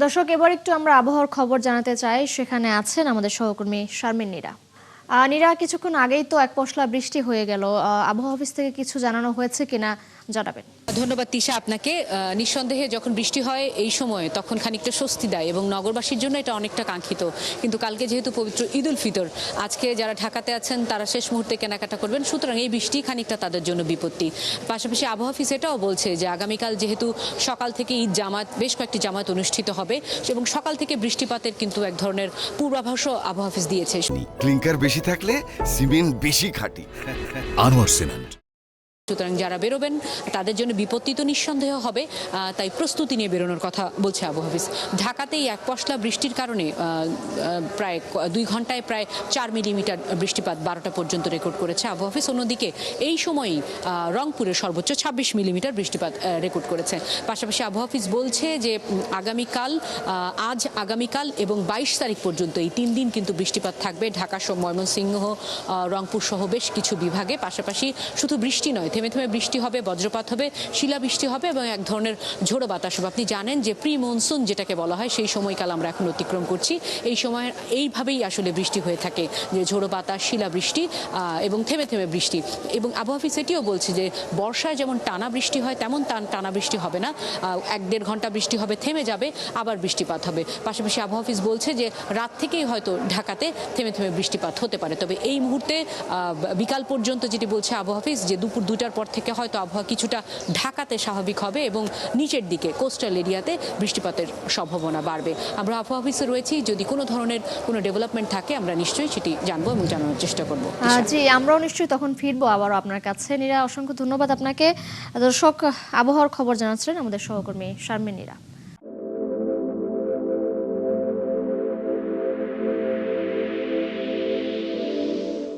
দর্শক, এবার একটু আমরা আবহাওয়ার খবর জানাতে চাই। সেখানে আছেন আমাদের সহকর্মী শারমিন নীরা। নীরা, কিছুক্ষণ আগেই তো এক পশলা বৃষ্টি হয়ে গেল। আবহাওয়া অফিস থেকে কিছু জানানো হয়েছে কিনা জানাবেন। ধন্যবাদ তিশা আপনাকে। নিঃসন্দেহে যখন বৃষ্টি হয় এই সময় তখন খানিকটা স্বস্তি দেয় এবং নগরবাসীর জন্য এটা অনেকটা কাঙ্ক্ষিত। কিন্তু কালকে যেহেতু পবিত্র ঈদ উল ফিতর, আজকে যারা ঢাকাতে আছেন তারা শেষ মুহূর্তে কেনাকাটা করবেন, সুতরাং এই বৃষ্টি খানিকটা তাদের জন্য বিপত্তি। পাশাপাশি আবহাওয়া অফিস এটাও বলছে যে আগামীকাল যেহেতু সকাল থেকে ঈদ জামাত, বেশ কয়েকটি জামাত অনুষ্ঠিত হবে এবং সকাল থেকে বৃষ্টিপাতের কিন্তু এক ধরনের পূর্বাভাসও আবহাওয়া অফিস দিয়েছে। ক্লিংকার বেশি থাকলে সিমেন্ট বেশি খাঁটি। আনোয়ার সিমেন্ট। সুতরাং যারা বেরোবেন তাদের জন্য বিপত্তি তো নিঃসন্দেহ হবে, তাই প্রস্তুতি নিয়ে বেরোনোর কথা বলছে আবহাওয়া অফিস। ঢাকাতেই এক পশলা বৃষ্টির কারণে প্রায় 2 ঘন্টায় প্রায় 4 মিলিমিটার বৃষ্টিপাত 12টা পর্যন্ত রেকর্ড করেছে আবহাওয়া অফিস। অন্যদিকে এই সময়ই রংপুরে সর্বোচ্চ 26 মিলিমিটার বৃষ্টিপাত রেকর্ড করেছে। পাশাপাশি আবহাওয়া অফিস বলছে যে আগামীকাল এবং 22 তারিখ পর্যন্ত এই 3 দিন কিন্তু বৃষ্টিপাত থাকবে ঢাকা, ময়মনসিংহ, রংপুর সহ বেশ কিছু বিভাগে। পাশাপাশি শুধু বৃষ্টি নয়, থেমে থেমে বৃষ্টি হবে, বজ্রপাত হবে, শিলাবৃষ্টি হবে এবং এক ধরনের ঝোড়ো বাতাস হবে। আপনি জানেন যে প্রি মনসুন যেটাকে বলা হয় সেই সময়কাল আমরা এখন অতিক্রম করছি। এই সময় এইভাবেই আসলে বৃষ্টি হয়ে থাকে, যে ঝোড়ো বাতাস, শিলাবৃষ্টি এবং থেমে থেমে বৃষ্টি। এবং আবহাওয়া অফিস এটিও বলছে যে বর্ষায় যেমন টানা বৃষ্টি হয় তেমন টানা বৃষ্টি হবে না। 1-1.5 ঘন্টা বৃষ্টি হবে, থেমে যাবে, আবার বৃষ্টিপাত হবে। পাশাপাশি আবহাওয়া অফিস বলছে যে রাত থেকেই হয়তো ঢাকাতে থেমে থেমে বৃষ্টিপাত হতে পারে। তবে এই মুহূর্তে বিকাল পর্যন্ত যেটি বলছে আবহাওয়া অফিস, যে দুপুর 2টার পর থেকে হয়তো আবহাওয়া কিছুটা ঢাকাতে স্বাভাবিক হবে এবং নিচের দিকে কোস্টাল এরিয়াতে বৃষ্টিপাতের সম্ভাবনা বাড়বে। আমরা আবহাওয়া অফিসে রয়েছি, যদি কোনো ধরনের কোনো ডেভেলপমেন্ট থাকে আমরা নিশ্চয়ই সেটি জানবো এবং জানানোর চেষ্টা করবো। জি, আমরাও নিশ্চয়ই তখন ফিরবো আবারও আপনার কাছে। নীরা, অসংখ্য ধন্যবাদ আপনাকে। দর্শক, আবহাওয়ার খবর জানাচ্ছিলেন আমাদের সহকর্মী শারমিন নীরা।